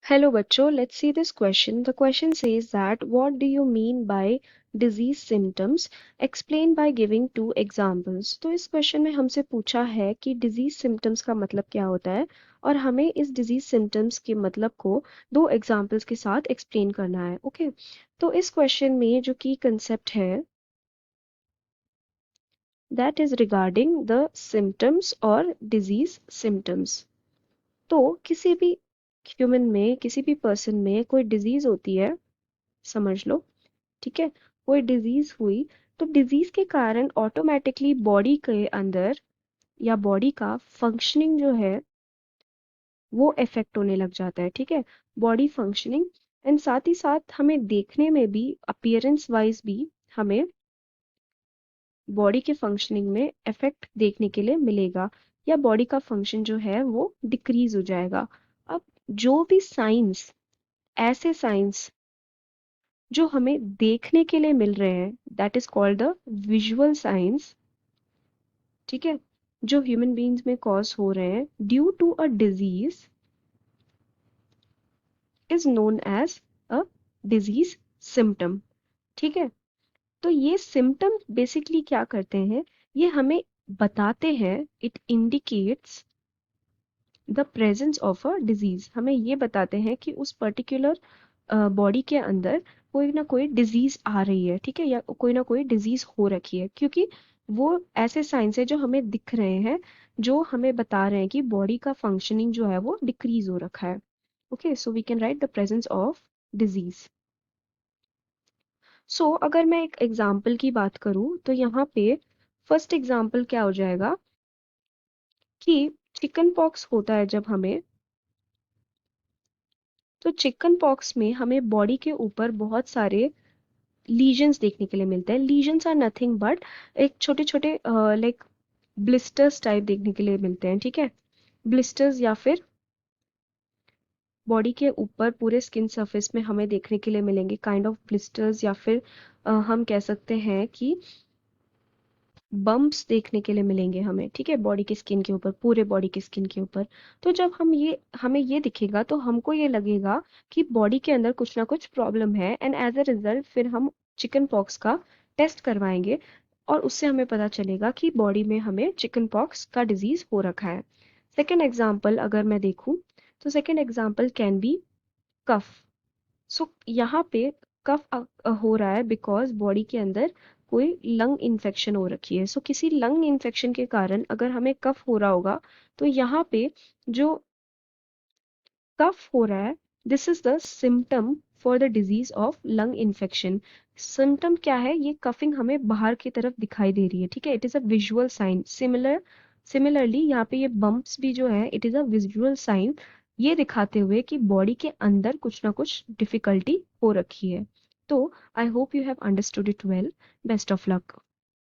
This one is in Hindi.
Hello बच्चों, let's see this question. The question says that what do you mean by disease symptoms? Explain by giving two examples. तो इस क्वेश्चन में हमसे पूछा है कि डिजीज सिम्टम्स का मतलब क्या होता है और हमें इस डिजीज सिम्टम्स के मतलब को दो एग्जाम्पल्स के साथ एक्सप्लेन करना है. ओके, तो इस क्वेश्चन में जो की कंसेप्ट है that is regarding the symptoms और डिजीज सिम्टम्स. तो किसी भी ह्यूमन में, किसी भी पर्सन में कोई डिजीज होती है, समझ लो, ठीक है, कोई डिजीज हुई तो डिजीज के कारण ऑटोमेटिकली बॉडी के अंदर या बॉडी का फंक्शनिंग जो है वो इफेक्ट होने लग जाता है. ठीक है, बॉडी फंक्शनिंग एंड साथ ही साथ हमें देखने में भी, अपीयरेंस वाइज भी हमें बॉडी के फंक्शनिंग में इफेक्ट देखने के लिए मिलेगा या बॉडी का फंक्शन जो है वो डिक्रीज हो जाएगा. अब जो भी साइंस, ऐसे साइंस जो हमें देखने के लिए मिल रहे हैं, that is called the visual science. ठीक है, जो ह्यूमन बीइंग्स में कॉज हो रहे हैं due to a disease is known as a disease symptom. ठीक है, तो ये सिम्टम बेसिकली क्या करते हैं, ये हमें बताते हैं, it indicates the presence of a disease. हमें ये बताते हैं कि उस पर्टिकुलर बॉडी के अंदर कोई ना कोई डिजीज आ रही है. ठीक है, या कोई ना कोई डिजीज हो रखी है, क्योंकि वो ऐसे साइंस है जो हमें दिख रहे हैं, जो हमें बता रहे हैं कि बॉडी का फंक्शनिंग जो है वो डिक्रीज हो रखा है. Okay, so we can write the presence of disease. सो अगर मैं एक एग्जाम्पल की बात करूं तो यहाँ पे फर्स्ट एग्जाम्पल क्या हो जाएगा कि चिकन पॉक्स होता है जब हमें, तो चिकन पॉक्स में हमें बॉडी के ऊपर बहुत सारे लीजन्स देखने के लिए मिलते हैं. लीजन्स आर नथिंग बट एक छोटे छोटे लाइक ब्लिस्टर्स टाइप देखने के लिए मिलते हैं. ठीक है, ब्लिस्टर्स या फिर बॉडी के ऊपर पूरे स्किन सरफेस में हमें देखने के लिए मिलेंगे काइंड ऑफ ब्लिस्टर्स, या फिर हम कह सकते हैं कि बम्प्स देखने के लिए मिलेंगे हमें. ठीक है, बॉडी की स्किन के ऊपर, पूरे बॉडी की स्किन के ऊपर. तो जब हमें ये दिखेगा तो हमको ये लगेगा कि बॉडी के अंदर कुछ ना कुछ प्रॉब्लम है, एंड एज अ रिजल्ट फिर हम चिकन पॉक्स का टेस्ट करवाएंगे और उससे हमें पता चलेगा कि बॉडी में हमें चिकन पॉक्स का डिजीज हो रखा है. सेकेंड एग्जाम्पल अगर मैं देखूं तो सेकेंड एग्जाम्पल कैन बी कफ. सो यहाँ पे कफ हो रहा है बिकॉज बॉडी के अंदर कोई लंग इन्फेक्शन हो रखी है. सो किसी लंग इन्फेक्शन के कारण अगर हमें कफ हो रहा होगा तो यहाँ पे जो कफ हो रहा है, this is the symptom for the disease of lung infection. Symptom क्या है, ये कफिंग हमें बाहर की तरफ दिखाई दे रही है. ठीक है, it is a visual sign. Similarly यहाँ पे ये बम्प्स भी जो है, it is a visual sign, ये दिखाते हुए कि बॉडी के अंदर कुछ ना कुछ डिफिकल्टी हो रखी है. तो I hope you have understood it well. Best of luck.